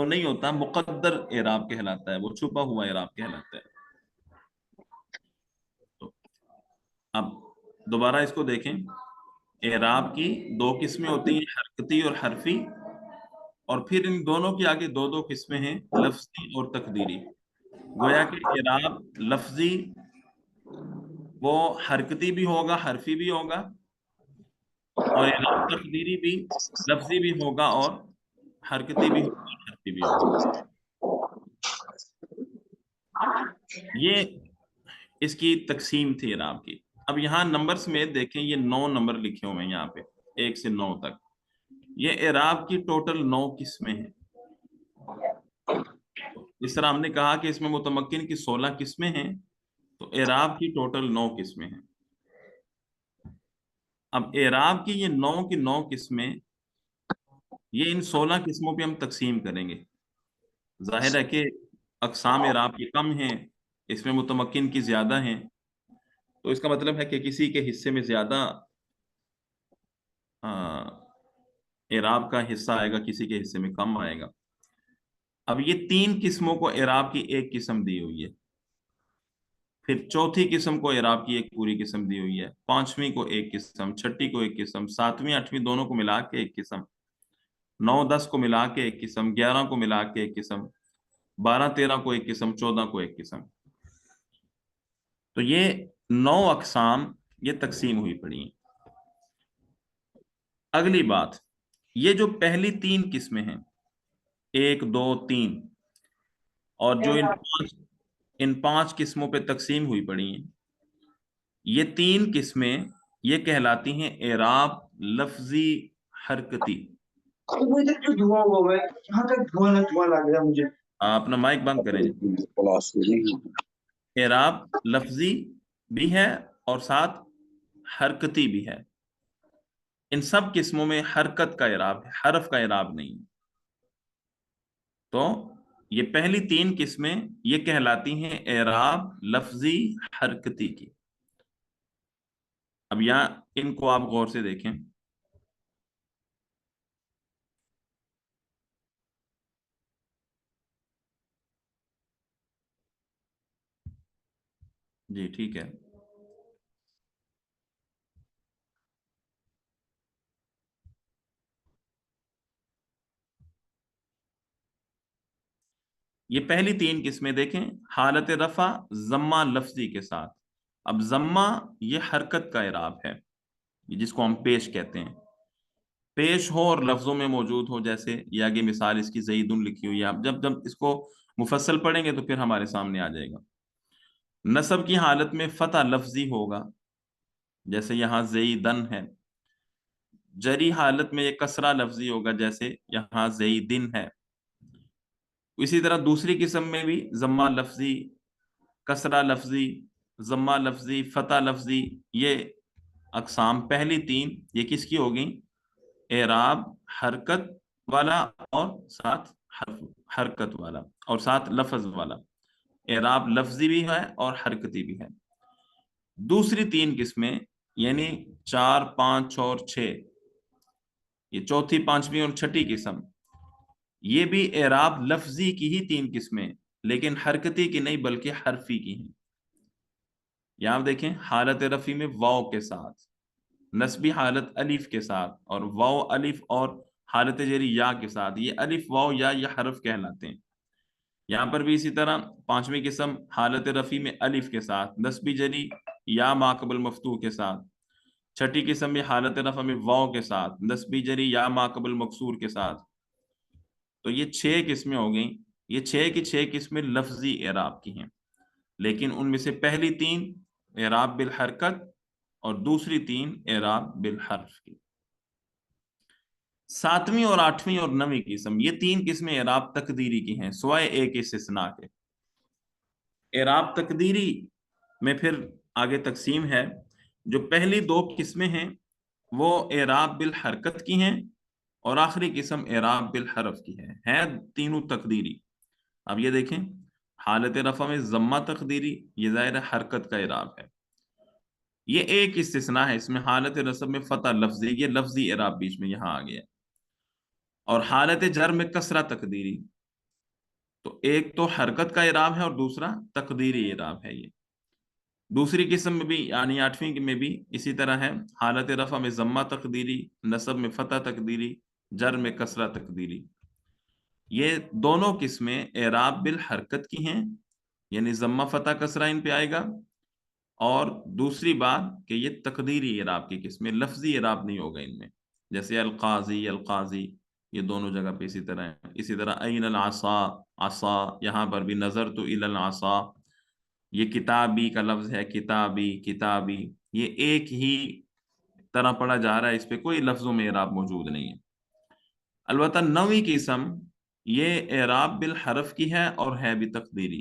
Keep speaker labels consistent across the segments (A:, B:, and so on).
A: تو نہیں ہوتا، مقدر اعراب کہلاتا ہے، وہ چھپا ہوا اعراب کہلاتا ہے۔ تو اب دوبارہ اس کو دیکھیں، اعراب کی دو قسمیں ہوتی ہیں، حرکتی اور حرفی، اور پھر ان دونوں کی آگے دو دو قسمیں ہیں، لفظی اور تقدیری۔ گویا کہ اعراب لفظی وہ حرکتی بھی ہوگا، حرفی بھی ہوگا، اور اعراب تقدیری بھی لفظی بھی ہوگا اور حرکتی بھی ہوگا، حرفی بھی ہوگا۔ یہ اس کی تقسیم تھی اعراب کی۔ اب یہاں نمبرز میں دیکھیں، یہ 9 نمبر لکھے ہوئے ہیں یہاں پہ، 1 سے 9 تک۔ یہ اعراب کی ٹوٹل 9 قسمیں ہیں۔ اس طرح ہم نے کہا کہ اس میں متمکن کی 16 قسمیں ہیں، تو اعراب کی ٹوٹل 9 قسمیں ہیں۔ اب اعراب کی یہ 9 کی 9 قسمیں، یہ ان 16 قسموں پہ ہم تقسیم کریں گے۔ ظاہر ہے کہ اقسام اعراب کی کم ہیں، اس میں متمکن کی زیادہ ہیں، تو اس کا مطلب ہے کہ کسی کے حصے میں زیادہ اعراب کا حصہ آئے گا، کسی کے حصے میں کم آئے گا۔ اب یہ 3 قسموں کو اعراب کی ایک قسم دی ہوئی ہے، پھر چوتھی قسم کو اعراب کی ایک پوری قسم دی ہوئی ہے، 5ویں کو ایک قسم، 6ٹھی کو ایک قسم، 7ویں 8ویں دونوں کو ملا کے ایک قسم، 9 10 کو ملا کے ایک قسم، 11 کو ملا کے ایک قسم، 12 13 کو ایک قسم، 14 کو ایک قسم۔ تو یہ 9 اقسام یہ تقسیم ہوئی پڑی ہیں۔ اگلی بات، یہ جو پہلی 3 قسمیں ہیں، 1 2 3، اور جو ان 5 قسموں پہ تقسیم ہوئی پڑی ہیں، یہ 3 قسمیں یہ کہلاتی ہیں اعراب لفظی حرکتی۔ اپنا مائک بند کریں جی۔ اعراب لفظی بھی ہے اور ساتھ حرکتی بھی ہے۔ ان سب قسموں میں حرکت کا اعراب ہے، حرف کا اعراب نہیں۔ تو یہ پہلی 3 قسمیں یہ کہلاتی ہیں اعراب لفظی حرکتی کی۔ اب یہاں ان کو آپ غور سے دیکھیں۔ جی ٹھیک ہے۔ یہ پہلی 3 قسمیں دیکھیں، حالت رفع ضمہ لفظی کے ساتھ۔ اب ضمہ یہ حرکت کا اعراب ہے، جس کو ہم پیش کہتے ہیں، پیش ہو اور لفظوں میں موجود ہو، جیسے یہ آگے مثال اس کی زیدن لکھی ہوئی ہے، آپ جب جب اس کو مفصل پڑھیں گے تو پھر ہمارے سامنے آ جائے گا۔ نصب کی حالت میں فتح لفظی ہوگا، جیسے یہاں زیدن ہے۔ جری حالت میں یہ کسرہ لفظی ہوگا، جیسے یہاں زیدن ہے۔ اسی طرح دوسری قسم میں بھی ضمہ لفظی، کسرہ لفظی، ضمہ لفظی، فتح لفظی، یہ اقسام پہلی 3 یہ کس کی ہوگی؟ اعراب حرکت والا اور ساتھ حرکت والا اور ساتھ لفظ والا، اعراب لفظی بھی ہے اور حرکتی بھی ہے۔ دوسری 3 قسمیں یعنی 4 5 اور 6، یہ چوتھی 5ویں اور 6ٹھی قسم، یہ بھی اعراب لفظی کی ہی 3 قسمیں، لیکن حرکتی کی نہیں بلکہ حرفی کی ہیں۔ یہاں دیکھیں، حالت رفع میں واو کے ساتھ، نسبی حالت الف کے ساتھ، اور واو الف، اور حالت جری یا کے ساتھ، یہ الف واو یا یہ حرف کہلاتے ہیں۔ یہاں پر بھی اسی طرح 5ویں قسم حالت رفع میں الف کے ساتھ، نسبی جری یا ما قبل مفتوح کے ساتھ۔ 6ٹھی قسم میں حالت رفع میں واو کے ساتھ، نسبی جری یا ما قبل مکسور کے ساتھ۔ تو یہ 6 قسمیں ہو گئیں، یہ 6 کی 6 قسمیں لفظی اعراب کی ہیں، لیکن ان میں سے پہلی 3 اعراب بالحرکت اور دوسری 3 اعراب بالحرف کی۔ 7ویں اور 8ویں اور 9ویں قسم، یہ 3 قسمیں اعراب تقدیری کی ہیں، سوائے ایک استثناء کے۔ اعراب تقدیری میں پھر آگے تقسیم ہے، جو پہلی 2 قسمیں ہیں وہ اعراب بالحرکت کی ہیں، اور آخری قسم اعراب بالحرف کی ہے تینوں تقدیری۔ اب یہ دیکھیں، حالت رفع میں ضمہ تقدیری، یہ ظاہر حرکت کا اعراب ہے، یہ ایک استثناء ہے، اس میں حالت نصب میں فتح لفظی، یہ لفظی اعراب بیچ میں یہاں آ گیا، اور حالت جر میں کسرہ تقدیری، تو ایک تو حرکت کا اعراب ہے اور دوسرا تقدیری اعراب ہے. یہ دوسری قسم میں بھی یعنی 8ویں میں بھی اسی طرح ہے. حالت رفع میں ضمہ تقدیری، نصب میں فتح تقدیری، جر میں کسرہ تقدیری. یہ دونوں قسمیں اعراب بالحرکت کی ہیں، یعنی ضمہ فتح کسرہ ان پہ آئے گا. اور دوسری بات کہ یہ تقدیری اعراب کی قسمیں، لفظی اعراب نہیں ہوگا ان میں. جیسے القاضی، القاضی یہ دونوں جگہ پہ اسی طرح ہے. اسی طرح این العصا، عصا، یہاں پر بھی نظر تو الی العصا. یہ کتابی کا لفظ ہے، کتابی، کتابی، یہ ایک ہی طرح پڑھا جا رہا ہے، اس پہ کوئی لفظوں میں اعراب موجود نہیں ہے. البتہ 9ویں قسم یہ اعراب بالحرف کی ہے اور ہے بھی تقدیری.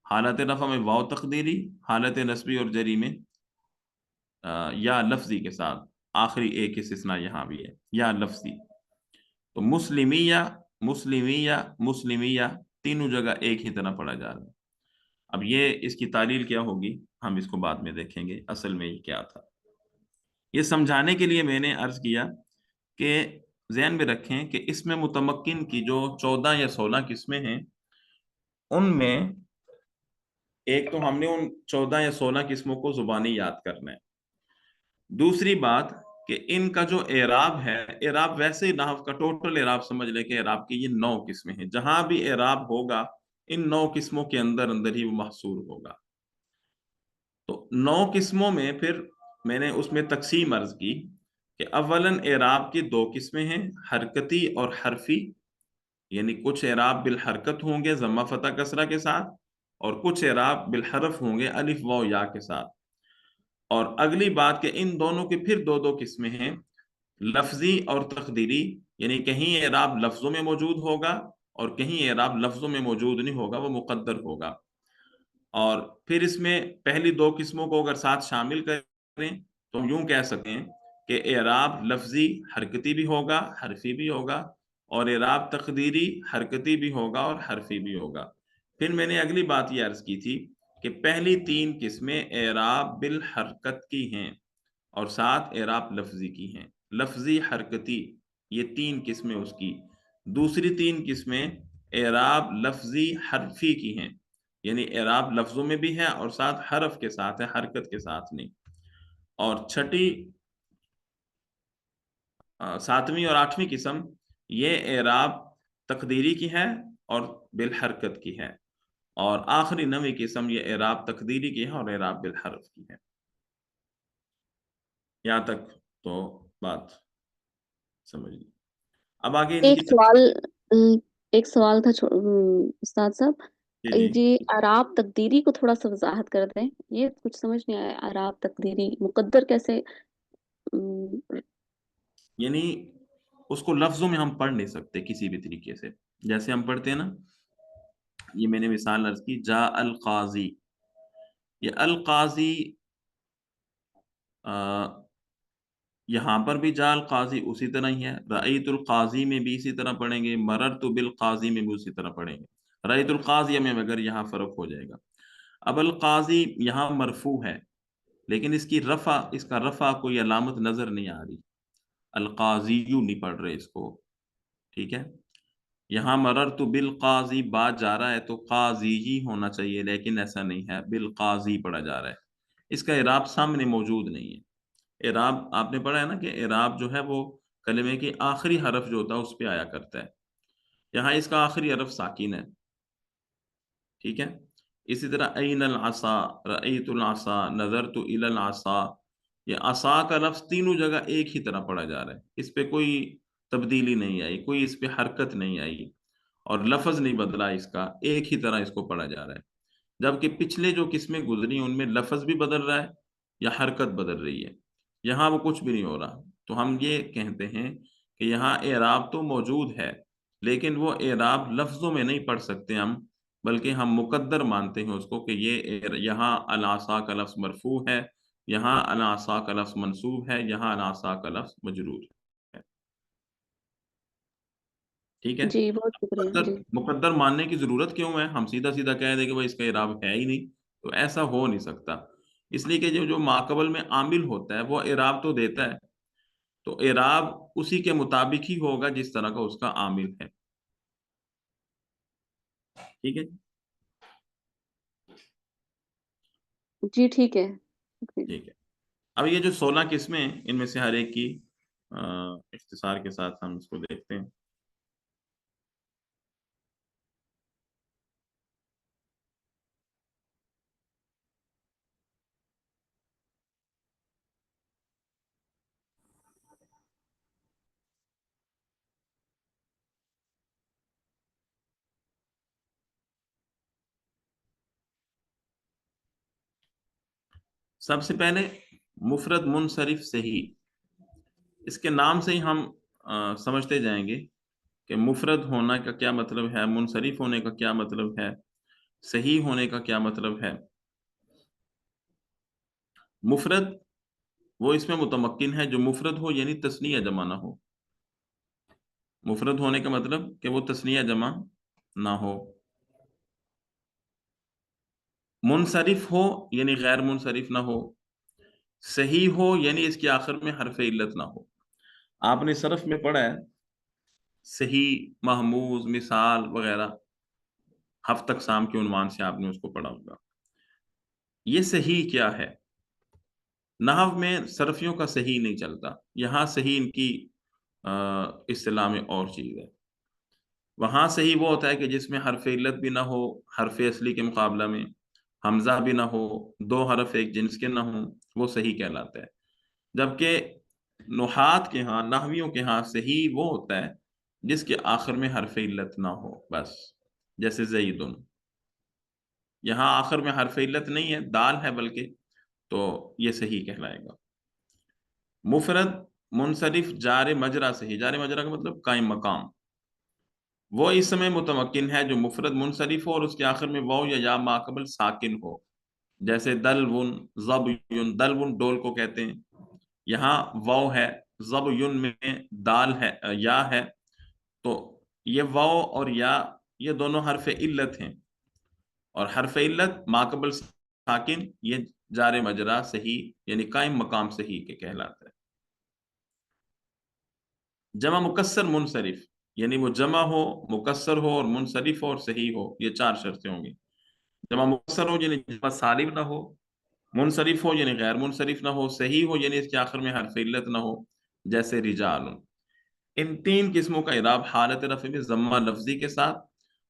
A: حالت رفع میں واو تقدیری، حالت نصبی اور جری میں یا لفظی کے ساتھ. آخری ایک استثناء یہاں بھی ہے، یا لفظی. تو مسلمیہ، مسلمیہ، مسلمیہ تینوں جگہ ایک ہی طرح پڑھا جا رہا ہے. اب یہ اس کی تعلیل کیا ہوگی ہم اس کو بعد میں دیکھیں گے، اصل میں یہ کیا تھا. یہ سمجھانے کے لیے میں نے عرض کیا کہ ذہن میں رکھیں کہ اس میں متمکن کی جو 14 یا 16 قسمیں ہیں، ان میں ایک تو ہم نے ان 14 یا 16 قسموں کو زبانی یاد کرنا ہے. دوسری بات کہ ان کا جو اعراب ہے، اعراب ویسے ہی نحو کا ٹوٹل اعراب سمجھ لیں کہ اعراب کی یہ 9 قسمیں ہیں. جہاں بھی اعراب ہوگا ان 9 قسموں کے اندر اندر ہی وہ محصور ہوگا. تو 9 قسموں میں پھر میں نے اس میں تقسیم عرض کی کہ اولاً اعراب کی 2 قسمیں ہیں، حرکتی اور حرفی. یعنی کچھ اعراب بالحرکت ہوں گے ضمہ فتح کسرہ کے ساتھ، اور کچھ اعراب بالحرف ہوں گے الف واو یا کے ساتھ. اور اگلی بات کہ ان دونوں کی پھر 2 قسمیں ہیں، لفظی اور تقدیری. یعنی کہیں اعراب لفظوں میں موجود ہوگا اور کہیں اعراب لفظوں میں موجود نہیں ہوگا، وہ مقدر ہوگا. اور پھر اس میں پہلی 2 قسموں کو اگر ساتھ شامل کریں تو ہم یوں کہہ سکتے ہیں کہ اعراب لفظی حرکتی بھی ہوگا، حرفی بھی ہوگا، اور اعراب تقدیری حرکتی بھی ہوگا اور حرفی بھی ہوگا. پھر میں نے اگلی بات یہ عرض کی تھی کہ پہلی 3 قسمیں اعراب بالحرکت کی ہیں اور ساتھ اعراب لفظی کی ہیں. لفظی، حرکتی، یہ 3 قسمیں اس کی. دوسری 3 قسمیں اعراب لفظی حرفی کی ہیں، یعنی اعراب لفظوں میں بھی ہے اور ساتھ حرف کے ساتھ ہے، حرکت کے ساتھ نہیں. اور چھٹی، 7ویں اور 8ویں قسم یہ اعراب تقدیری کی ہے اور بالحرکت کی ہے. اور آخری 9ویں قسم یہ اعراب تقدیری کی ہے اور اعراب بالحرف کی ہے. یہاں تک تو بات سمجھ لی. اب آگے ان
B: ایک
A: کی
B: سوال ایک سوال تھا استاد صاحب،
A: جی جی
B: جی اعراب تقدیری کو تھوڑا سا وضاحت کر دیں. یہ کچھ سمجھ نہیں آیا، اعراب تقدیری مقدر کیسے؟
A: یعنی اس کو لفظوں میں ہم پڑھ نہیں سکتے کسی بھی طریقے سے. جیسے ہم پڑھتے ہیں نا، یہ میں نے مثال عرض کی، جا القاضی. یہ القاضی یہاں پر بھی جا القاضی اسی طرح ہی ہے. رأیت القاضی میں بھی اسی طرح پڑھیں گے، مررت بالقاضی میں بھی اسی طرح پڑھیں گے. رأیت القاضی میں مگر یہاں فرق ہو جائے گا. اب القاضی یہاں مرفوع ہے، لیکن اس کی رفع، اس کا رفع کوئی علامت نظر نہیں آ رہی. القاضی یوں نہیں پڑھ رہے اس کو، ٹھیک ہے. یہاں مررت بالقاضی بات جا رہا ہے تو قاضی ہی ہونا چاہیے، لیکن ایسا نہیں ہے، بالقاضی پڑھا جا رہا ہے. اس کا اعراب سامنے موجود نہیں ہے. اعراب آپ نے پڑھا ہے نا کہ اعراب جو ہے وہ کلمے کی آخری حرف جو ہوتا ہے اس پہ آیا کرتا ہے. یہاں اس کا آخری حرف ساکن ہے، ٹھیک ہے. اسی طرح این العصا، رأیت العصا، نظرت الی العصا. یہ عصا کا لفظ تینوں جگہ ایک ہی طرح پڑھا جا رہا ہے، اس پہ کوئی تبدیلی نہیں آئی، کوئی اس پہ حرکت نہیں آئی، اور لفظ نہیں بدلا اس کا، ایک ہی طرح اس کو پڑھا جا رہا ہے. جبکہ پچھلے جو قسمیں گزری ان میں لفظ بھی بدل رہا ہے یا حرکت بدل رہی ہے. یہاں وہ کچھ بھی نہیں ہو رہا. تو ہم یہ کہتے ہیں کہ یہاں اعراب تو موجود ہے، لیکن وہ اعراب لفظوں میں نہیں پڑھ سکتے ہم، بلکہ ہم مقدر مانتے ہیں اس کو کہ یہ یہاں العصا کا لفظ مرفوع ہے، یہاں العصا کا لفظ منصوب ہے، یہاں العصا کا لفظ مجرور ہے. ٹھیک ہے.
B: جی بہت شکریہ. جی
A: مقدر ماننے کی ضرورت کیوں ہے؟ ہم سیدھا سیدھا کہہ دیں کہ بھائی اس کا اعراب ہے ہی نہیں، تو ایسا ہو نہیں سکتا. اس لیے کہ جو ماقبل میں عامل ہوتا ہے وہ اعراب تو دیتا ہے، تو اعراب اسی کے مطابق ہی ہوگا جس طرح کا اس کا عامل ہے. ٹھیک ہے
B: جی ٹھیک ہے.
A: ٹھیک ہے. اب یہ جو 16 قسمیں ہیں ان میں سے ہر ایک کی اختصار کے ساتھ ہم اس کو دیکھتے ہیں. سب سے پہلے مفرد منصرف صحیح. اس کے نام سے ہی ہم سمجھتے جائیں گے کہ مفرد ہونا کا کیا مطلب ہے، منصرف ہونے کا کیا مطلب ہے، صحیح ہونے کا کیا مطلب ہے. مفرد وہ اس میں متمکن ہے جو مفرد ہو یعنی تثنیہ جمع نہ ہو. مفرد ہونے کا مطلب کہ وہ تثنیہ جمع نہ ہو. منصرف ہو یعنی غیر منصرف نہ ہو. صحیح ہو یعنی اس کے آخر میں حرف علت نہ ہو. آپ نے صرف میں پڑھا ہے صحیح، محموز، مثال وغیرہ، ہفت اقسام کے عنوان سے آپ نے اس کو پڑھا ہوگا. یہ صحیح کیا ہے؟ نحو میں صرفیوں کا صحیح نہیں چلتا. یہاں صحیح ان کی اصطلاح میں اور چیز ہے. وہاں صحیح وہ ہوتا ہے کہ جس میں حرف علت بھی نہ ہو حرف اصلی کے مقابلہ میں، حمزہ بھی نہ ہو، دو حرف ایک جنس کے نہ ہوں، وہ صحیح کہلاتا ہے. جبکہ نحات کے ہاں، نحویوں کے ہاں صحیح وہ ہوتا ہے جس کے آخر میں حرف علت نہ ہو بس. جیسے زیدن، یہاں آخر میں حرف علت نہیں ہے، دال ہے بلکہ، تو یہ صحیح کہلائے گا. مفرد منصرف جار مجرا صحیح. جار مجرا کا مطلب قائم مقام. وہ اس سمے متمکن ہے جو مفرد منصرف ہو اور اس کے آخر میں واو یا یا ماقبل ساکن ہو. جیسے دلون، ضبیون. دلون ڈول کو کہتے ہیں. یہاں واو ہے، ضبیون میں دال ہے، یا ہے. تو یہ واو اور یا یہ دونوں حرف علت ہیں، اور حرف علت ماقبل ساکن یہ جار مجرا صحیح یعنی قائم مقام صحیح کے کہلاتا ہے. جمع مکسر منصرف یعنی وہ جمع ہو، مکسر ہو اور منصرف ہو اور صحیح ہو. یہ چار شرطیں ہوں گی. جمع مکسر ہو یعنی جمع سالم نہ ہو، منصرف ہو یعنی غیر منصرف نہ ہو، صحیح ہو یعنی اس کے آخر میں حرف علت نہ ہو. جیسے رجال. ان تین قسموں کا اعراب حالت رفع میں ضمہ لفظی کے ساتھ،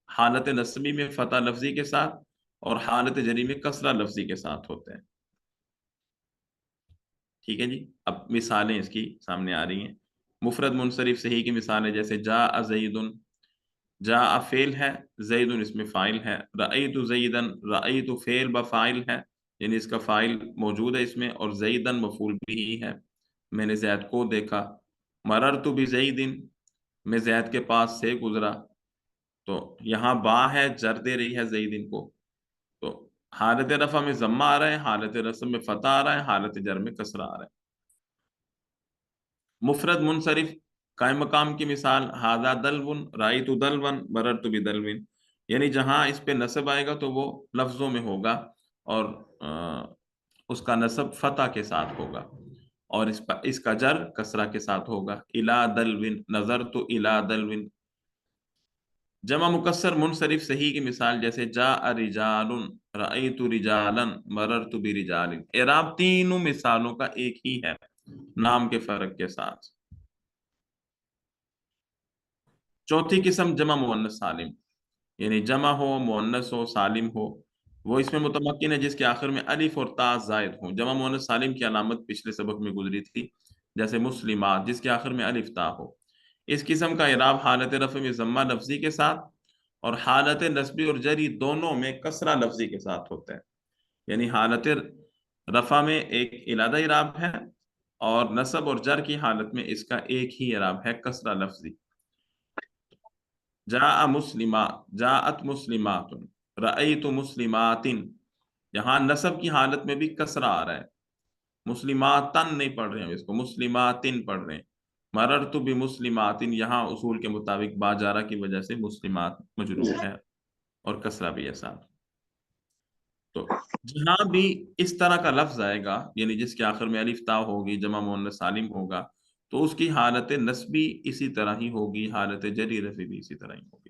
A: حالت نصبی میں فتح لفظی کے ساتھ، اور حالت جری میں کسرہ لفظی کے ساتھ ہوتے ہیں. ٹھیک ہے جی. اب مثالیں اس کی سامنے آ رہی ہیں. مفرد منصرف صحیح کی مثالیں جیسے جاء زید. جاء فعل ہے، زید اس میں فاعل ہے. رأیت زیدن، رأیت فعل بفاعل ہے یعنی اس کا فاعل موجود ہے اس میں، اور زیدن مفعول بھی ہے. میں نے زید کو دیکھا. مررت بزید، میں زید کے پاس سے گزرا. تو یہاں با ہے، جر دے رہی ہے زیدن کو. تو حالت رفع میں ضمہ آ رہا ہے، حالت نصب میں فتح آ رہا ہے، حالت جر میں کسرہ آ رہا ہے. مفرد منصرف قائم مقام کی مثال ھذا دلو، رأیت دلوا، مررت بدلو. یعنی جہاں اس پہ نصب آئے گا تو وہ لفظوں میں ہوگا، اور اس کا نصب فتح کے ساتھ ہوگا، اور اس کا جر کسرہ کے ساتھ ہوگا. الی دلو، نظرت الی دلو. جمع مکسر منصرف صحیح کی مثال جیسے جاء رجال، رأیت رجالا، مررت برجال. اعراب تینوں مثالوں کا ایک ہی ہے، نام کے فرق کے ساتھ. چوتھی قسم جمع مؤنث سالم، یعنی جمع ہو، مؤنث ہو، سالم ہو. وہ اس میں متمکن ہے جس کے آخر میں الف اور تا زائد ہوں. جمع مؤنث سالم کی علامت پچھلے سبق میں گزری تھی، جیسے مسلمات جس کے آخر میں الف تا ہو. اس قسم کا اعراب حالت رفع میں ضمہ لفظی کے ساتھ اور حالت نصبی اور جری دونوں میں کسرہ لفظی کے ساتھ ہوتا ہے. یعنی حالت رفع میں ایک علادہ اعراب ہے، اور نصب اور جر کی حالت میں اس کا ایک ہی اعراب ہے، کسرہ لفظی. جاء مسلمات، جاءت مسلمات، رأیت مسلمات. یہاں نصب کی حالت میں بھی کسرہ آ رہا ہے، مسلماتن نہیں پڑھ رہے ہیں اس کو، مسلماتن پڑھ رہے ہیں. مررت بمسلمات، یہاں اصول کے مطابق با جارہ کی وجہ سے مسلمات مجرور ہے اور کسرہ بھی ہے ساتھ. تو جہاں بھی اس طرح کا لفظ آئے گا یعنی جس کے آخر میں الف تا ہوگی، جمع مؤنث سالم ہوگا، تو اس کی حالت نصبی اسی طرح ہی ہوگی، حالت جری رفعی بھی اسی طرح ہی ہوگی.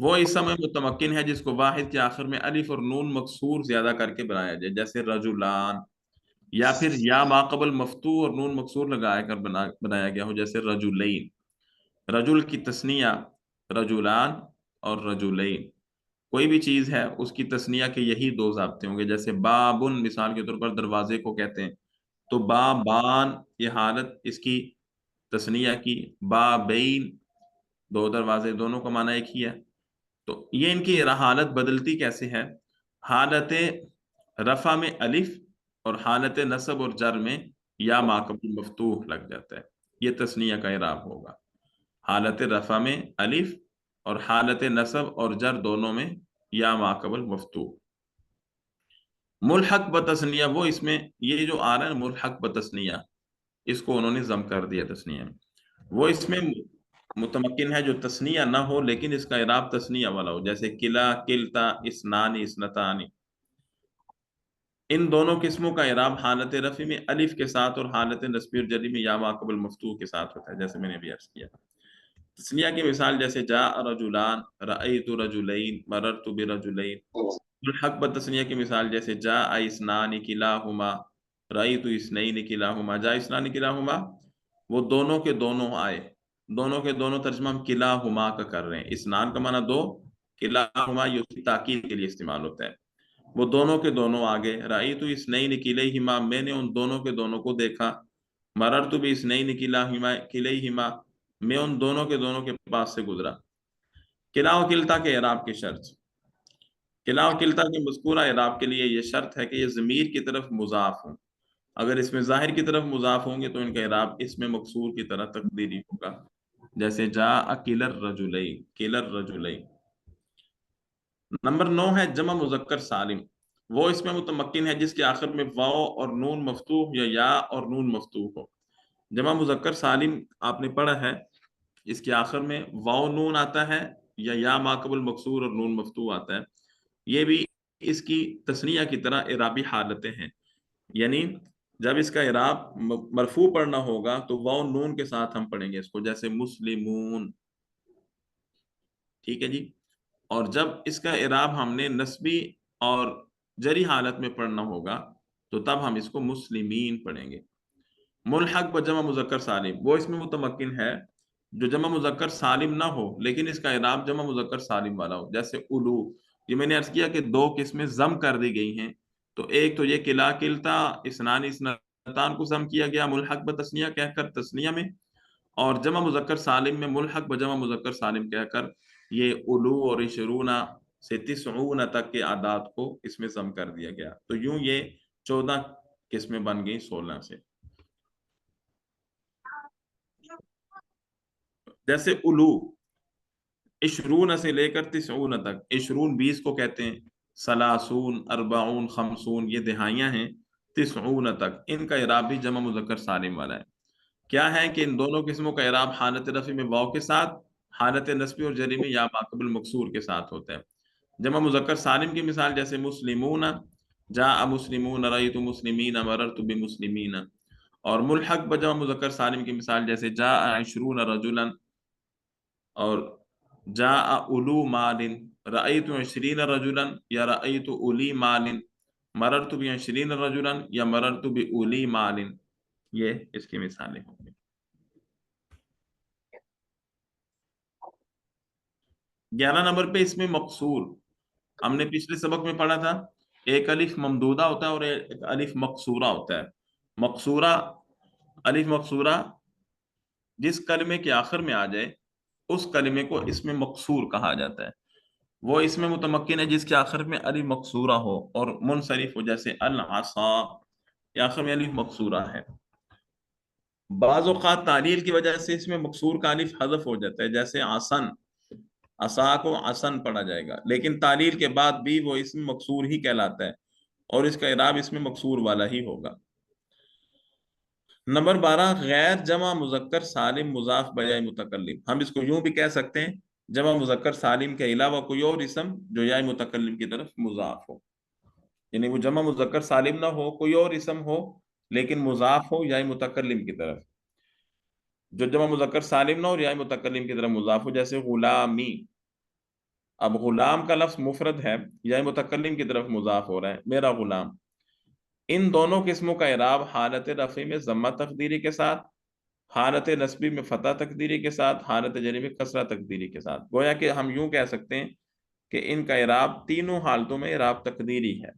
A: وہ اسم متمکن ہے جس کو واحد کے آخر میں الف اور نون مکسور زیادہ کر کے بنایا جائے، جیسے رجلان، یا پھر یا ماقبل مفتوح اور نون مکسور لگایا کر بنایا گیا ہو، جیسے رجلین۔ رجل کی تثنیہ رجلان اور رجلین، کوئی بھی چیز ہے اس کی تثنیہ کے یہی دو ضابطے ہوں گے، جیسے بابن مثال کے طور پر دروازے کو کہتے ہیں، تو بابان یہ حالت اس کی تثنیہ کی، بابین دو دروازے، دونوں کا معنی ایک ہی ہے۔ تو یہ ان کی حالت بدلتی کیسے ہے؟ حالت رفع میں الف اور حالت نصب اور جر میں یا ماقبل مفتوح لگ جاتا ہے، یہ تثنیہ کا اعراب ہوگا۔ حالت رفع میں الف اور حالت نصب اور جر دونوں میں یا ماقبل مفتوح۔ ملحق بتثنیہ، وہ اس میں یہ جو آ رہا ہے ملحق بتثنیہ، اس کو انہوں نے ضم کر دیا تثنیہ میں، وہ اس میں متمکن ہے جو تثنیہ نہ ہو لیکن اس کا اعراب تثنیہ والا ہو، جیسے کلا، کلتا، اسنانی، اسنتانی۔ ان دونوں قسموں کا اعراب حالت رفع میں الف کے ساتھ اور حالت نصب اور جری میں یا ماقبل مفتوح کے ساتھ ہوتا ہے، جیسے میں نے بھی عرض کیا۔ تثنیہ کی مثال جیسے جاء رجلان، رأیت رجلین، مررت برجلین۔ الحق بتثنیہ کی مثال جیسے جاء اثنان کلاہما، رأیت اثنین کلاہما۔ جاء اثنان کلاہما، وہ دونوں کے دونوں آئے، دونوں کے دونوں ترجمہ ہم کلاہما کا کر رہے ہیں، اثنان کا معنی دو، کلاہما یہ اس کی تاکید کے لیے استعمال ہوتا ہے، وہ دونوں کے دونوں آگے۔ رأیت اثنین کلیہما، میں نے ان دونوں کے دونوں کو دیکھا۔ مررت باثنین کلیہما، میں ان دونوں کے دونوں کے پاس سے گزرا۔ کلا و کلتا کے اعراب کی شرط، کلا و کلتا کے مذکورہ اعراب کے لیے یہ شرط ہے کہ یہ ضمیر کی طرف مضاف ہوں، اگر اس میں ظاہر کی طرف مضاف ہوں گے تو ان کا اعراب اس میں مکسور کی طرح تقدیری ہوگا، جیسے جاء کلا الرجلین، کلا الرجلین۔ نمبر 9 ہے جمع مذکر سالم، وہ اس میں متمکن ہے جس کے آخر میں واو اور نون مفتوح یا اور نون مفتوح ہو۔ جمع مذکر سالم آپ نے پڑھا ہے، اس کے آخر میں واو نون آتا ہے یا ماقبل مکسور اور نون مفتوح آتا ہے، یہ بھی اس کی تثنیہ کی طرح اعرابی حالتیں ہیں، یعنی جب اس کا اعراب مرفوع پڑھنا ہوگا تو واو نون کے ساتھ ہم پڑھیں گے اس کو، جیسے مسلمون، ٹھیک ہے جی۔ اور جب اس کا اعراب ہم نے نسبی اور جری حالت میں پڑھنا ہوگا تو تب ہم اس کو مسلمین پڑھیں گے۔ ملحق بجمع مذکر سالم، وہ اس میں متمکن ہے جو جمع مذکر سالم نہ ہو لیکن اس کا اعراب جمع مذکر سالم والا ہو، جیسے الو۔ یہ میں نے عرض کیا کہ دو قسمیں ضم کر دی گئی ہیں، تو ایک تو یہ کلا کلتا اسنان اسنتان کو ضم کیا گیا ملحق بتثنیہ کہہ کر تثنیہ میں، اور جمع مذکر سالم میں ملحق بجمع مذکر سالم کہہ کر یہ الو اور عشرون سے تسعون تک کے اعداد کو اس میں ضم کر دیا گیا، تو یوں یہ 14 قسمیں بن گئی 16 سے۔ جیسے الو، عشرون سے لے کر تسعون تک، عشرون 20 کو کہتے ہیں، سلاسون، اربعون، خمسون یہ دہائیاں ہیں، تسعون تک ان کا اعراب بھی جمع مذکر سالم والا ہے۔ کیا ہے کہ ان دونوں قسموں کا اعراب حالت رفع میں واو کے ساتھ، حالت نصبی اور جری میں یا ماقبل مکسور کے ساتھ ہوتا ہے۔ جمع مذکر سالم کی مثال جیسے مسلمون، جاء مسلمون، رأیت مسلمین، مررت بمسلمین۔ اور ملحق بجمع مذکر سالم کی مثال جیسے جاء عشرون رجلا، اور جاء اولو مال، رأیت عشرین رجلا یا رأیت اولی مال، مررت بعشرین رجلا یا مررت باولی مال، یہ اس کی مثالیں ہوں گی۔ 11 نمبر پہ اس میں مقصور، ہم نے پچھلے سبق میں پڑھا تھا ایک الف ممدودہ ہوتا ہے اور ایک الف مقصورہ ہوتا ہے۔ مقصورہ، الف مقصورہ جس کلمے کے آخر میں آ جائے اس کلمے کو اس میں مقصور کہا جاتا ہے، وہ اس میں متمکن ہے جس کے آخر میں الف مقصورہ ہو اور منصرف ہو، جیسے العصا، یہ آخر میں الف مقصورہ ہے۔ بعض اوقات تعلیل کی وجہ سے اس میں مقصور کا الف حذف ہو جاتا ہے، جیسے عصن، عصا کو عصن پڑھا جائے گا، لیکن تعلیل کے بعد بھی وہ اسم مقصور ہی کہلاتا ہے اور اس کا اعراب اس میں مقصور والا ہی ہوگا۔ نمبر 12 غیر جمع مذکر سالم مضاف بجائے متکلم، ہم اس کو یوں بھی کہہ سکتے ہیں جمع مذکر سالم کے علاوہ کوئی اور اسم جو یا متکلم کی طرف مضاف ہو، یعنی وہ جمع مذکر سالم نہ ہو، کوئی اور اسم ہو لیکن مضاف ہو یا متکلم کی طرف، جو جمع مذکر سالم نہ ہو اور یا متکلم کی طرف مضاف ہو، جیسے غلامی، اب غلام کا لفظ مفرد ہے، یا متکلم کی طرف مضاف ہو رہا ہے، میرا غلام. ان دونوں قسموں کا اعراب حالت رفع میں ضمہ تقدیری کے ساتھ، حالت نصبی میں فتح تقدیری کے ساتھ، حالت جری میں کسرہ تقدیری کے ساتھ. گویا کہ ہم یوں کہہ سکتے ہیں کہ ان کا اعراب تینوں حالتوں میں اعراب تقدیری ہے.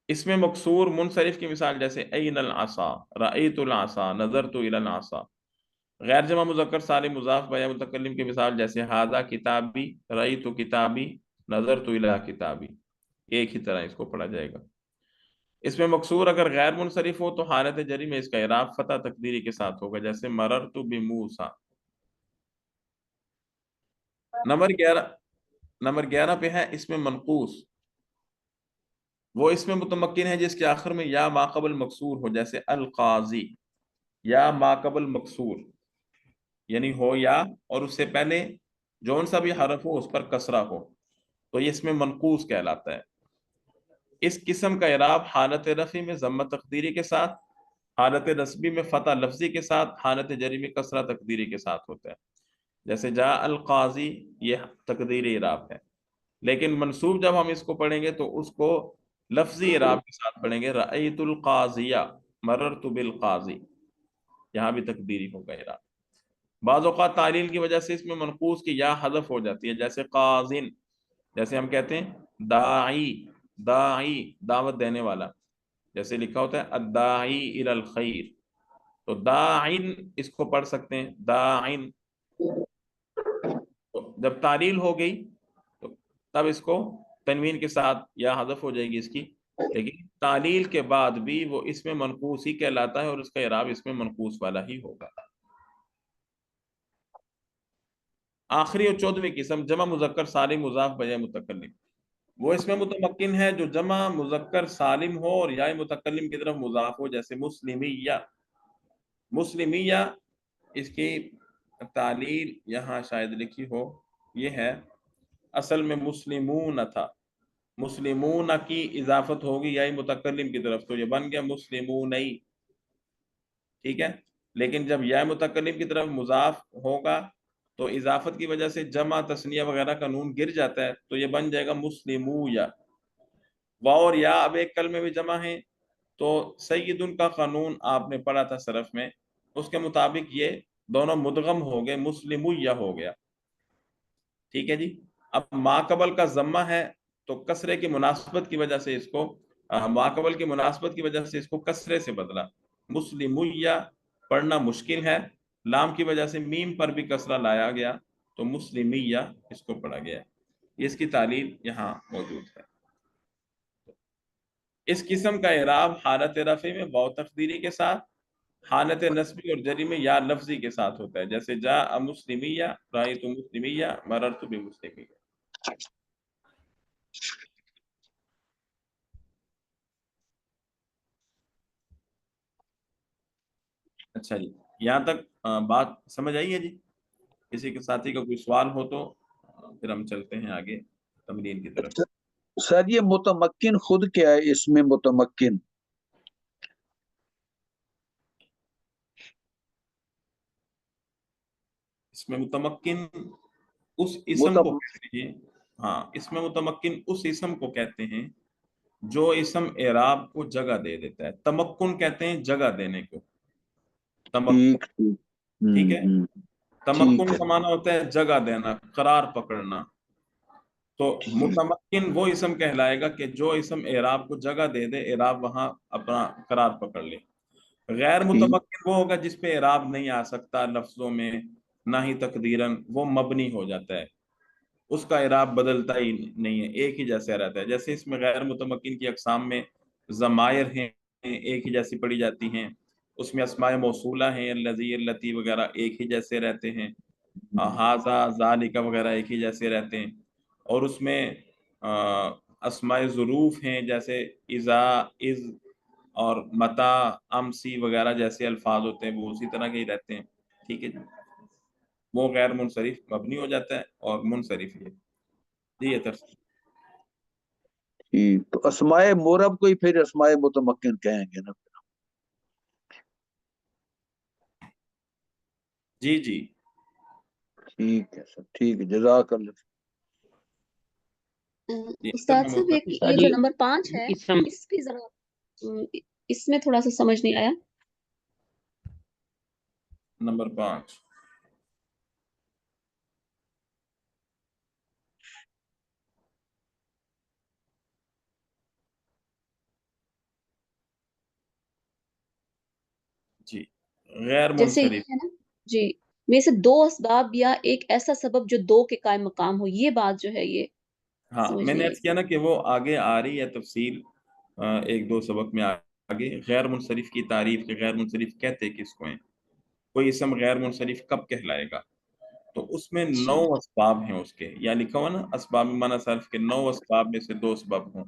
A: اس میں مکسور منصرف کی مثال جیسے این العصا، رأیت العصا، نظرت الی العصا. غیر جمع مذکر سالم مضاف بیا متکلم کی مثال جیسے ھذا کتابی، رأیت کتابی، نظرت الی کتابی. ایک ہی طرح اس کو پڑھا جائے گا. اس میں مکسور اگر غیر منصرف ہو تو حالت جری میں اس کا اعراب فتح تقدیری کے ساتھ ہوگا، جیسے مررت بموسیٰ. نمبر 11 پہ ہے اس میں منقوص. وہ اس میں متمکن ہے جس کے آخر میں یا ماقبل مکسور ہو، جیسے القاضی، یا ماقبل مکسور یعنی ہو یا اور اس سے پہلے جون سا بھی حرف ہو اس پر کسرہ ہو، تو یہ اس میں منقوص کہلاتا ہے. اس قسم کا اعراب حالت رفع میں ضمہ تقدیری کے ساتھ، حالت نصبی میں فتح لفظی کے ساتھ، حالت جری میں کسرہ تقدیری کے ساتھ ہوتا ہے. جیسے جاء القاضی، یہ تقدیری اعراب ہے. لیکن منصوب جب ہم اس کو پڑھیں گے تو اس کو لفظی اعراب کے ساتھ پڑھیں گے، رأیت القاضیہ، مررت بالقاضی. یہاں بھی تقدیری ہوگا اعراب. بعض اوقات تعلیل کی وجہ سے اس میں منقوص کی یا حذف ہو جاتی ہے، جیسے قاضن، جیسے ہم کہتے ہیں داعی، داعی دعوت دینے والا، جیسے لکھا ہوتا ہے الداعی الی الخیر، تو داعین اس کو پڑھ سکتے ہیں داعین. تو جب تعلیل ہو گئی تو تب اس کو تنوین کے ساتھ یا حذف ہو جائے گی اس کی، لیکن تعلیل کے بعد بھی وہ اس میں منقوص ہی کہلاتا ہے اور اس کا اعراب اس میں منقوص والا ہی ہوگا. آخری اور 14ویں قسم جمع مذکر سالم مضاف بجائے متکلم. وہ اس میں متمکن ہے جو جمع مذکر سالم ہو اور یا متکلم کی طرف مضاف ہو، جیسے مسلمیہ. مسلمیہ اس کی تعلیل یہاں شاید لکھی ہو، یہ ہے اصل میں مسلمون تھا، مسلمون کی اضافت ہوگی یا متکلم کی طرف، تو یہ بن گیا مسلمونئی. ٹھیک ہے، لیکن جب یا متکلم کی طرف مضاف ہوگا تو اضافت کی وجہ سے جمع تثنیہ وغیرہ کا نون گر جاتا ہے، تو یہ بن جائے گا مسلمویا. واو اور یا اب ایک کلمے میں جمع ہیں، تو سیدن کا قانون آپ نے پڑھا تھا صرف میں، اس کے مطابق یہ دونوں مدغم ہو گئے، مسلمویا ہو گیا. ٹھیک ہے جی. اب ماقبل کا ضمہ ہے تو کسرے کی مناسبت کی وجہ سے اس کو ماقبل کی مناسبت کی وجہ سے اس کو کسرے سے بدلا. مسلمویا پڑھنا مشکل ہے، لام کی وجہ سے میم پر بھی کسرہ لایا گیا تو مسلمیہ اس کو پڑھا گیا. اس کی تعلیل یہاں موجود ہے. اس قسم کا اعراب حالت رفع میں واو تقدیری کے ساتھ، حالت نصبی اور جری میں یا لفظی کے ساتھ ہوتا ہے، جیسے جاء مسلمیہ، رأیت مسلمیہ، مررت بمسلمیہ. اچھا جی، یہاں تک بات سمجھ آئی ہے جی؟ کسی کے ساتھی کا کوئی سوال ہو تو پھر ہم چلتے ہیں آگے تمرین کی طرف.
C: سر یہ متمکن خود کیا ہے اس میں متمکن؟
A: اس میں متمکن اس اسم کو کہتے ہیں، ہاں اس میں متمکن اس اسم کو کہتے ہیں جو اسم اعراب کو جگہ دے دیتا ہے. تمکن کہتے ہیں جگہ دینے کو، تمکن.
C: ٹھیک ٹھیک
A: ٹھیک ہے،
C: ٹھیک
A: تمکن
C: ہے.
A: کا معنی ہوتا ہے جگہ دینا، قرار پکڑنا. تو متمکن وہ اسم کہلائے گا کہ جو اسم اعراب کو جگہ دے دے، اعراب وہاں اپنا قرار پکڑ لے. غیر متمکن وہ ہوگا جس پہ اعراب نہیں آ سکتا لفظوں میں، نہ ہی تقدیراً، وہ مبنی ہو جاتا ہے، اس کا اعراب بدلتا ہی نہیں ہے، ایک ہی جیسا رہتا ہے. جیسے اس میں غیر متمکن کی اقسام میں ضمائر ہیں، ایک ہی جیسی پڑھی جاتی ہیں. اس میں اسماء موصولہ ہیں، الذی، اللتی وغیرہ ایک ہی جیسے رہتے ہیں. ھذا، ذالک وغیرہ ایک ہی جیسے رہتے ہیں. اور اس میں اسماء ظروف ہیں، جیسے اذا، اذ اور متا، امسی وغیرہ جیسے الفاظ ہوتے ہیں وہ اسی طرح کے ہی رہتے ہیں. ٹھیک ہے جی، وہ غیر منصرف مبنی ہو جاتا ہے اور منصرف یہ جی یہ ترس.
C: ٹھیک، تو اسماء مورب کو ہی پھر اسماء متمکن کہیں گے نا؟
A: جی جی.
C: ٹھیک ہے سر، ٹھیک ہے، جزاک اللہ۔
A: جی
B: استاد
A: اگر میں
B: صاحب ایک
D: استاد
B: یہ
D: جی
B: جو نمبر 5 ہے
D: اسم
B: اس کی ذرا اس میں تھوڑا سا سمجھ نہیں آیا۔
A: نمبر 5 جی غیر
B: جیسے یہ
A: منصرف،
B: ہے نا جی، میں سے دو اسباب یا ایک ایسا سبب جو دو کے قائم مقام ہو، یہ بات جو ہے یہ
A: ہاں
B: سمجھ
A: میں نے
B: نہیں
A: عرض کیا نا کہ وہ آگے آ رہی ہے تفصیل، ایک دو سبق میں آگے غیر منصرف کی تعریف کہ غیر منصرف کہتے کس کو ہیں، کوئی اسم غیر منصرف کب کہلائے گا، تو اس میں 9
B: اچھا۔
A: اسباب ہیں اس کے، یا لکھا ہوا نا اسباب میں معنی صرف کے 9 اسباب میں سے 2 سبب ہوں،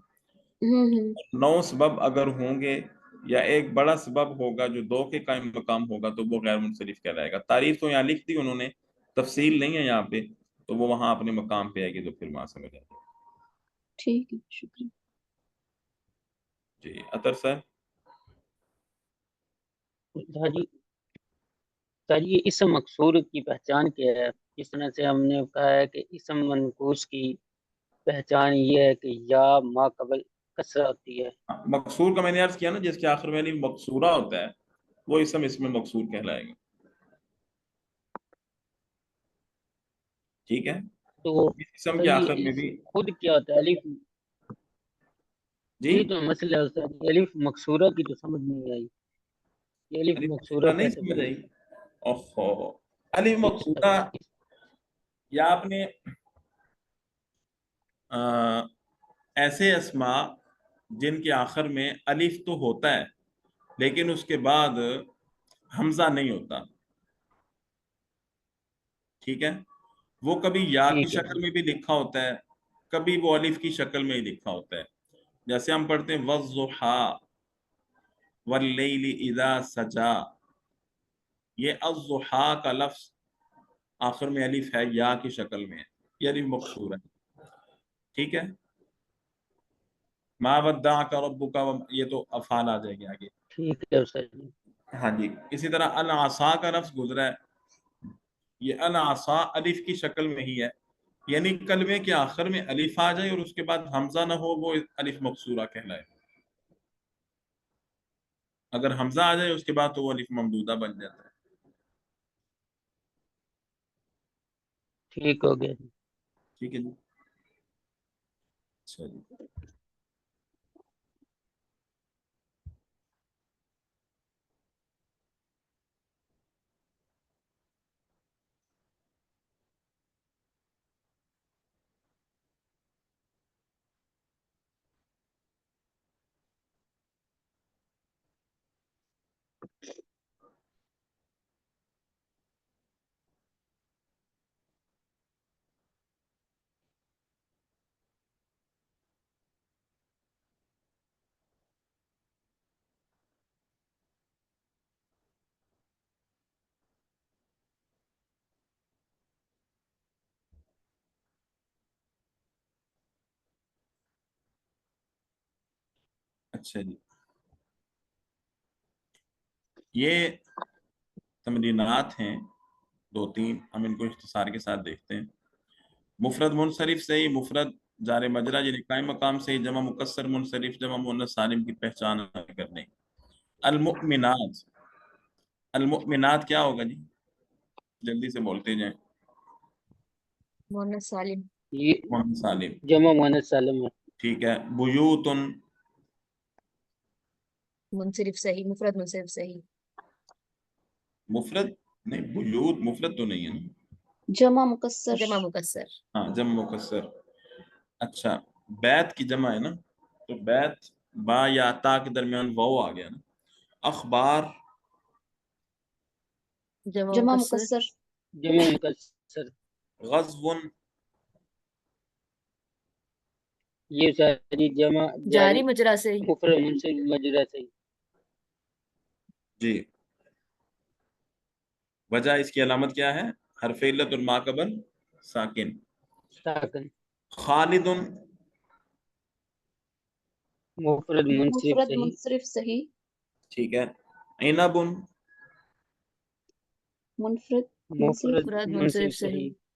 B: ہوں
A: 9 سبب اگر ہوں گے یا ایک بڑا سبب ہوگا جو 2 کے قائم مقام ہوگا تو وہ غیر منصرف کہلائے گا۔ تعریف تو یہاں لکھ دی انہوں نے، تفصیل نہیں ہے یہاں پہ، تو وہ وہاں اپنے مقام پہ آئے گی تو پھر وہاں سمجھ آئے گی۔
B: ٹھیک ہے، شکریہ۔
A: جی اطہر صاحب۔
D: استاد جی، استاد جی اسم مقصور کی پہچان کیا ہے؟ جس طرح سے ہم نے کہا ہے کہ اسم منقوص کی پہچان یہ ہے کہ یا ما قبل کسرہ ہوتی ہے۔
A: مقصور کا میں نے عرض کیا نا جس کے آخر میں الف مقصورہ ہوتا ہے وہ اسم اس میں مقصور کہلائے گا، ٹھیک ہے،
D: تو
A: اس اسم
D: تو
A: کے
D: یہ
A: آخر میں
D: الف
A: بھی
D: خود کیا ہوتا ہے؟ الف،
A: جی
D: یہ تو مسئلہ ہے استاد جی، الف مقصورہ کی تو سمجھ نہیں آئی، یہ الف
A: الف
D: مقصورہ
A: مقصورہ نہیں
D: کیسے
A: سمجھ
D: بنی؟
A: آئی؟ اوہو، الف مقصورہ یا آپ نے ایسے اسماء جن کے آخر میں الف تو ہوتا ہے لیکن اس کے بعد حمزہ نہیں ہوتا، ٹھیک ہے، وہ کبھی یا کی
D: ٹھیک ہے
A: شکل
D: جی،
A: میں بھی لکھا ہوتا ہے، کبھی وہ الف کی شکل میں ہی لکھا ہوتا ہے، جیسے ہم پڑھتے ہیں والضحیٰ واللیل اذا سجا، یہ الضحیٰ کا لفظ آخر میں الف ہے یا کی شکل میں ہے، یہ الف مقصور ہے، ٹھیک ہے، ما ودعک ربک، یہ تو افعال آ جائے گی آگے،
D: ٹھیک ہے استاد جی،
A: ہاں جی، اسی طرح العصا کا لفظ گزرا ہے، یہ العصا الف کی شکل میں ہی ہے، یعنی کلمے کے آخر میں الف آ جائے اور اس کے بعد حمزہ نہ ہو وہ الف مقصورہ کہلائے، اگر حمزہ آ جائے اس کے بعد تو وہ الف ممدودہ بن جاتا ہے،
D: ٹھیک ہو گیا جی۔
A: ٹھیک ہے جی، اچھا جی، اچھا جی، یہ تمرینات ہیں 2-3، ہم ان کو اختصار کے ساتھ دیکھتے ہیں۔ مفرد منصرف سے ہی مفرد جار مجرا یعنی قائم مقام سے ہی جمع مکسر منصرف جمع مؤنث سالم کی پہچان کرنے۔ المؤمنات، المؤمنات کیا ہوگا جی، جلدی سے بولتے جائیں،
E: مونس سالم،
D: یہ
A: مؤنث سالم،
D: جمع مؤنث سالم ہے۔
A: ٹھیک ہے، بیوتن،
E: منصرف صحیح، مفرد منصرف صحیح،
A: مفرد نہیں، بیوت مفرد تو نہیں ہے نا،
B: جمع مکسر،
E: جمع مکسر،
A: ہاں جمع مکسر، اچھا، بیت کی جمع ہے نا، تو بیت با یا تا کے درمیان واو آ گیا نا، اخبار،
E: جمع
B: جمع
E: مکسر،
B: مکسر،
D: جمع مکسر،
A: غزو،
D: یہ ساری جمع
E: جاری مجرا سے،
D: مفرد منصرف مجرا سے،
A: جی، وجہ اس کی علامت کیا ہے، حرف علت اور ما قبل ساکن،
D: ساکن،
A: خالد،
D: مفرد منصرف
B: مفرد
D: صحیح،
B: منصرف صحیح،
A: ٹھیک ہے، عنب،
B: منفرد منصرف
D: مفرد
E: مفرد
D: منصرف
E: منصرف صحیح،
D: صحیح،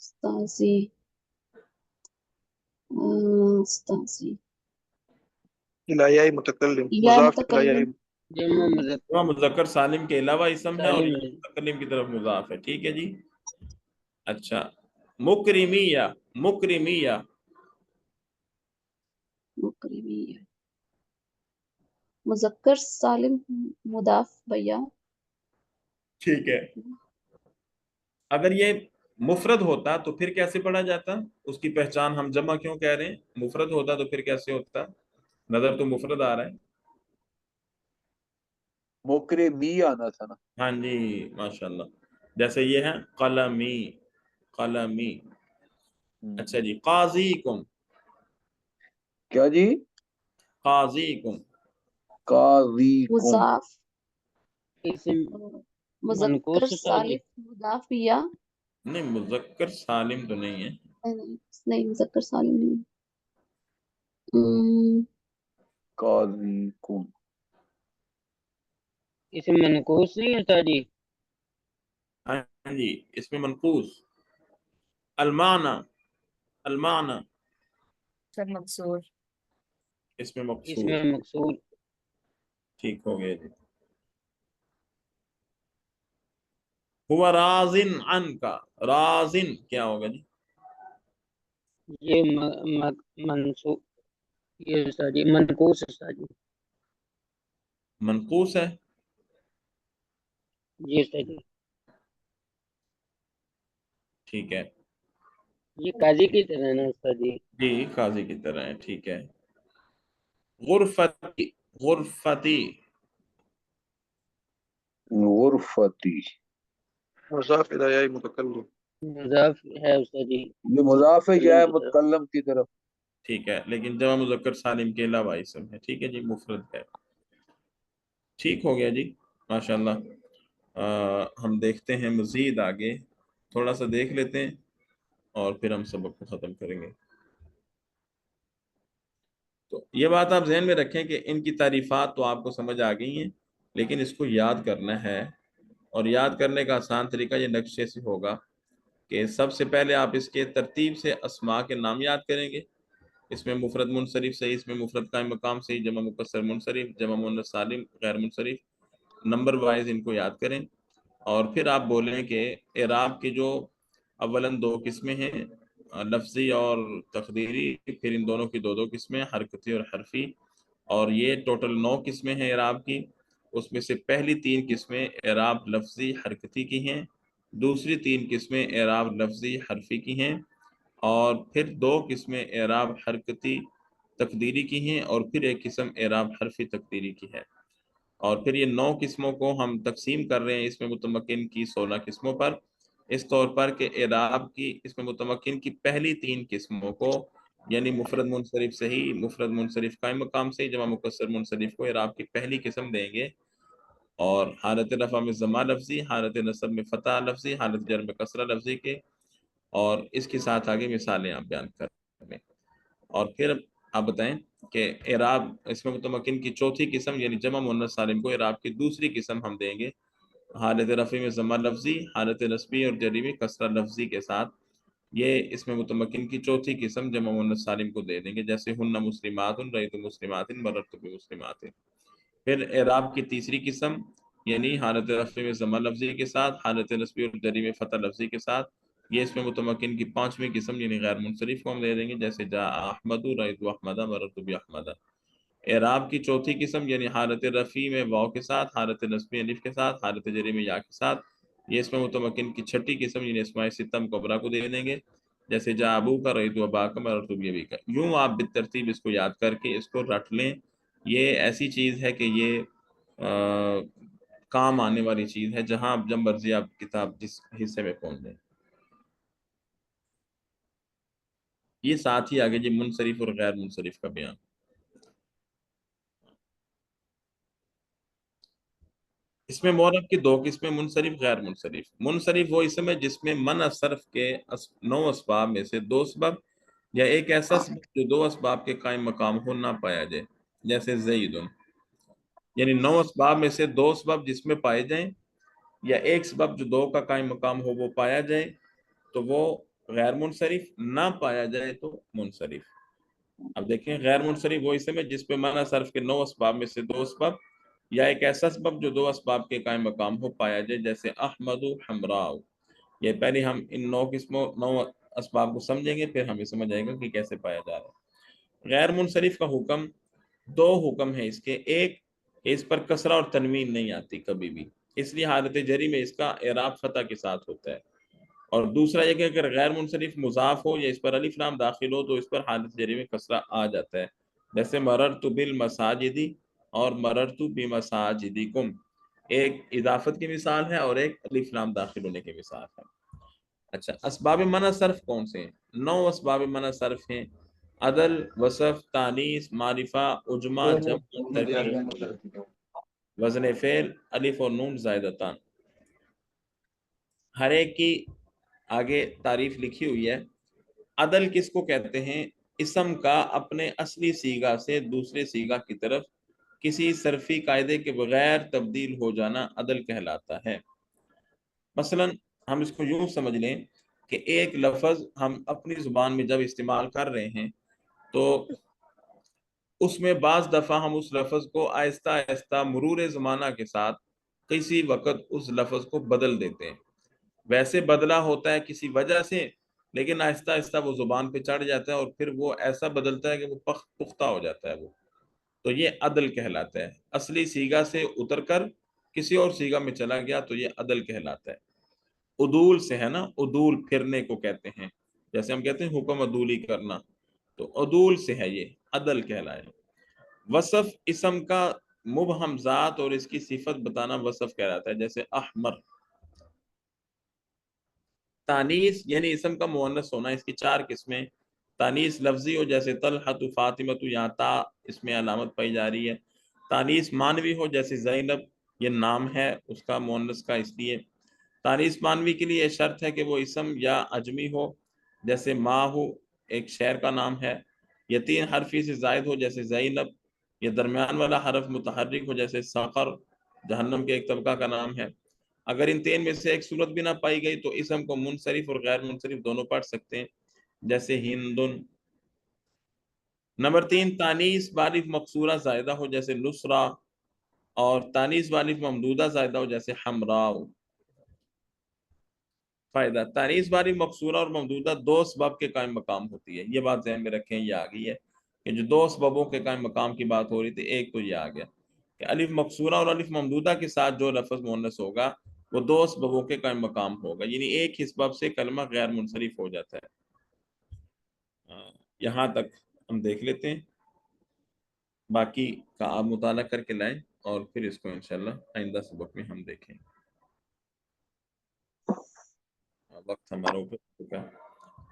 B: استاذی استاذی
F: الایائی متکلم
B: یا
F: مضاف الایائی
B: متکلم
D: جمع مذکر
A: جمع مذکر سالم کے علاوہ اسم ہے اور
D: سالم
A: یہ
D: ہے۔
A: متکلم کی طرف مضاف ہے. ٹھیک ہے جی. اچھا مکرمیہ مکرمیہ
B: مکرمیہ مذکر سالم مضاف بیا.
A: ٹھیک ہے. اگر یہ مفرد ہوتا تو پھر کیسے پڑھا جاتا؟ اس کی پہچان ہم جمع کیوں کہہ رہے ہیں؟ مفرد ہوتا تو پھر کیسے ہوتا؟ نظر تو مفرد آ رہا ہے.
C: مکرمی آنا تھا نا.
A: ہاں جی ماشاءاللہ. جیسے یہ ہے قلمی قلمی. اچھا جی قاضیکم
C: کیا جی؟
A: قاضیکم
C: قاضی کم.
B: مضاف
D: اسم
B: مذکر
D: منقوص
B: سالم مضاف بیا.
A: نہیں مذکر سالم تو نہیں ہے.
B: نہیں مذکر سالم نہیں.
C: قاضی کم.
D: اسم منقوص نہیں ہوتا جی.
A: ہاں جی اس میں منقوص. المعنی المعنی
E: سر مقصور
A: اس میں
D: اس
A: مقصور.
D: میں مقصور.
A: ٹھیک ہو گیا جی. ہوا رازن عنکا رازن کیا ہوگا جی؟
D: یہ منصوب یہ استاد جی منقوص استاد جی.
A: منقوص ہے.
D: جی استاد جی.
A: ٹھیک ہے
D: یہ قاضی کی طرح ہے نا استاد جی.
A: جی قاضی کی طرح ہے. ٹھیک ہے. غرفتی غرفتی
C: غرفتی
F: مضاف الایائی متکلم
D: مضاف ہے استاد جی.
C: یہ مضاف ہے کیا ہے
D: متکلم کی طرف.
C: متکلم کی طرف.
A: ٹھیک ہے لیکن جمع مذکر سالم کے علاوہ اسم ہے. ٹھیک ہے جی مفرد ہے. ٹھیک ہو گیا جی ماشاءاللہ. ہم دیکھتے ہیں مزید آگے تھوڑا سا دیکھ لیتے ہیں اور پھر ہم سبق کو ختم کریں گے. تو یہ بات آپ ذہن میں رکھیں کہ ان کی تعریفات تو آپ کو سمجھ آ گئی ہیں لیکن اس کو یاد کرنا ہے. اور یاد کرنے کا آسان طریقہ یہ نقشے سے ہوگا کہ سب سے پہلے آپ اس کے ترتیب سے اسماء کے نام یاد کریں گے. اس میں مفرد منصرف صحیح، اس میں مفرد قائم مقام صحیح، جمع مکسر منصرف، جمع مؤنث سالم غیر منصرف. نمبر وائز ان کو یاد کریں اور پھر آپ بولیں کہ اعراب کے جو اولاً دو قسمیں ہیں لفظی اور تقدیری، پھر ان دونوں کی دو قسمیں حرکتی اور حرفی، اور یہ ٹوٹل 9 قسمیں ہیں اعراب کی. اس میں سے پہلی 3 قسمیں اعراب لفظی حرکتی کی ہیں، دوسری 3 قسمیں اعراب لفظی حرفی کی ہیں، اور پھر 2 قسمیں اعراب حرکتی تقدیری کی ہیں، اور پھر ایک قسم اعراب حرفی تقدیری کی ہے. اور پھر یہ 9 قسموں کو ہم تقسیم کر رہے ہیں اس میں متمکن کی 16 قسموں پر، اس طور پر کہ اعراب کی اس میں متمکن کی پہلی 3 قسموں کو یعنی مفرد منصرف صحیح، مفرد منصرف قائم مقام سے، جمع مکسر منصرف کو اعراب کی پہلی قسم دیں گے، اور حالت رفع میں ضمہ لفظی، حالت نصب میں فتح لفظی، حالت جر میں کسرہ لفظی کے، اور اس کے ساتھ آگے مثالیں آپ بیان کر رہے ہیں. اور پھر آپ بتائیں کہ اعراب اس میں متمکن کی چوتھی قسم یعنی جمع مؤنث سالم کو اعراب کی دوسری قسم ہم دیں گے حالت رفع میں ضمہ لفظی، حالت نصبی اور جری میں کسرہ لفظی کے ساتھ. یہ اس میں متمکن کی چوتھی قسم جمع مؤنث سالم کو دے دیں گے، جیسے ہن مسلمات، رأیت مسلمات، مررت بمسلمات. پھر اعراب کی تیسری قسم یعنی حالت رفع میں ضمہ لفظی کے ساتھ، حالت نصبی اور جری میں فتح لفظی کے ساتھ، یہ اس میں متمکن کی 5ویں قسم یعنی غیر منصرف کو ہم دے دیں گے، جیسے جاء احمد، رأیت احمد، مررت باحمد. اعراب کی چوتھی قسم یعنی حالت رفع میں واو کے ساتھ، حالت نصبی الف کے ساتھ، حالت جری میں یا کے ساتھ، یہ اس میں متمکن کی 6ٹھی قسم یعنی اسماء ستہ کبریٰ کو دے دیں گے، جیسے جاء ابوک، رأیت اباک، مررت بابیک. یوں آپ بالترتیب اس کو یاد کر کے اس کو رٹ لیں. یہ ایسی چیز ہے کہ یہ کام آنے والی چیز ہے جہاں جب مرضی آپ کتاب جس حصے میں پہنچ جائیں. یہ ساتھ ہی آگے جی منصرف اور غیر منصرف کا بیان. اس میں معرب کی 2 قسمیں منصرف غیر منصرف. منصرف وہ اسم ہے جس میں منع صرف کے 9 اسباب میں سے 2 سبب یا ایک ایسا سبب جو 2 اسباب کے قائم مقام ہو نہ پایا جائے، جیسے زید، یعنی 9 اسباب میں سے 2 سبب جس میں پائے جائیں یا ایک سبب جو 2 کا قائم مقام ہو وہ پایا جائے تو وہ غیر منصرف نہ پایا جائے تو منصرف. اب دیکھیں غیر منصرف وہ اسم ہے جس پہ معنی صرف کے 9 اسباب میں سے 2 اسباب یا ایک ایسا سبب جو 2 اسباب کے قائم مقام ہو پایا جائے، جیسے احمد حمراء. یہ پہلے ہم ان 9 اسباب کو سمجھیں گے، پھر ہمیں سمجھ آئے گا کہ کیسے پایا جا رہا ہے. غیر منصرف کا حکم 2 حکم ہے اس کے. ایک، اس پر کسرہ اور تنوین نہیں آتی کبھی بھی، اس لیے حالت جری میں اس کا اعراب فتح کے ساتھ ہوتا ہے. اور دوسرا یہ کہ اگر غیر منصرف مضاف ہو یا اس پر الف لام داخل ہو تو اس پر حالت جری میں کسرہ آ جاتا ہے، جیسے مررت بالمساجد اور مررت بمساجدکم. ایک اضافت کی مثال ہے اور ایک الف لام داخل ہونے کی مثال ہے. اچھا، اسباب منع صرف کون سے ہیں؟ 9 اسباب منع صرف ہیں: عدل، وصف، تانیث، معرفہ، اجماع، جمع، ترکیب، وزن فعل، الف اور نون زائدتان. ہر ایک کی آگے تعریف لکھی ہوئی ہے. عدل کس کو کہتے ہیں؟ اسم کا اپنے اصلی صیغہ سے دوسرے صیغہ کی طرف کسی صرفی قاعدے کے بغیر تبدیل ہو جانا عدل کہلاتا ہے. مثلا ہم اس کو یوں سمجھ لیں کہ ایک لفظ ہم اپنی زبان میں جب استعمال کر رہے ہیں تو اس میں بعض دفعہ ہم اس لفظ کو آہستہ آہستہ مرور زمانہ کے ساتھ کسی وقت اس لفظ کو بدل دیتے ہیں. ویسے بدلا ہوتا ہے کسی وجہ سے، لیکن آہستہ آہستہ وہ زبان پہ چڑھ جاتا ہے اور پھر وہ ایسا بدلتا ہے کہ وہ پختہ ہو جاتا ہے. وہ تو یہ عدل کہلاتا ہے. اصلی صیغہ سے اتر کر کسی اور صیغہ میں چلا گیا تو یہ عدل کہلاتا ہے. عدول سے ہے نا، عدول پھرنے کو کہتے ہیں، جیسے ہم کہتے ہیں حکم عدولی کرنا، تو عدول سے ہے، یہ عدل کہلائے. وصف اسم کا مبہم ذات اور اس کی صفت بتانا وصف کہلاتا ہے، جیسے احمر. تانیث یعنی اسم کا مؤنث ہونا، اس کی 4 قسمیں. تانیث لفظی ہو، جیسے طلحۃ فاطمۃ، یہاں تا اس میں علامت پائی جا رہی ہے. تانیث مانوی ہو، جیسے زینب یہ نام ہے اس کا مؤنث کا، اس لیے. تانیث مانوی کے لیے شرط ہے کہ وہ اسم یا اجمی ہو، جیسے ماہو ایک شہر کا نام ہے. یہ 3 حرفی سے زائد ہو، جیسے زینب. یہ درمیان والا حرف متحرک ہو، جیسے سقر جہنم کے ایک طبقہ کا نام ہے. اگر ان 3 میں سے ایک صورت بھی نہ پائی گئی تو اسم کو منصرف اور غیر منصرف دونوں پڑھ سکتے ہیں، جیسے ہندن. نمبر 3، تانیث بالف مقصورہ زائدہ ہو، جیسے نصرہ، اور تانیث بالف ممدودہ زائدہ ہو، جیسے حمراء. فائدہ: تانیث بالف مقصورہ اور ممدودہ 2 اسباب کے قائم مقام ہوتی ہے. یہ بات ذہن میں رکھیں، یہ آ گئی ہے کہ جو 2 اسبابوں کے قائم مقام کی بات ہو رہی تھی، ایک تو یہ آ گیا کہ الف مقصورہ اور الف ممدودہ کے ساتھ جو لفظ مؤنث ہوگا وہ 2 اسبابوں کے قائم مقام ہوگا، یعنی ایک ہی اسباب سے کلمہ غیر منصرف ہو جاتا ہے. یہاں تک ہم دیکھ لیتے ہیں، باقی کا آپ مطالعہ کر کے لائیں اور پھر اس کو انشاءاللہ آئندہ سبق میں ہم دیکھیں. وقت ہمارا اوپر چکا ہے.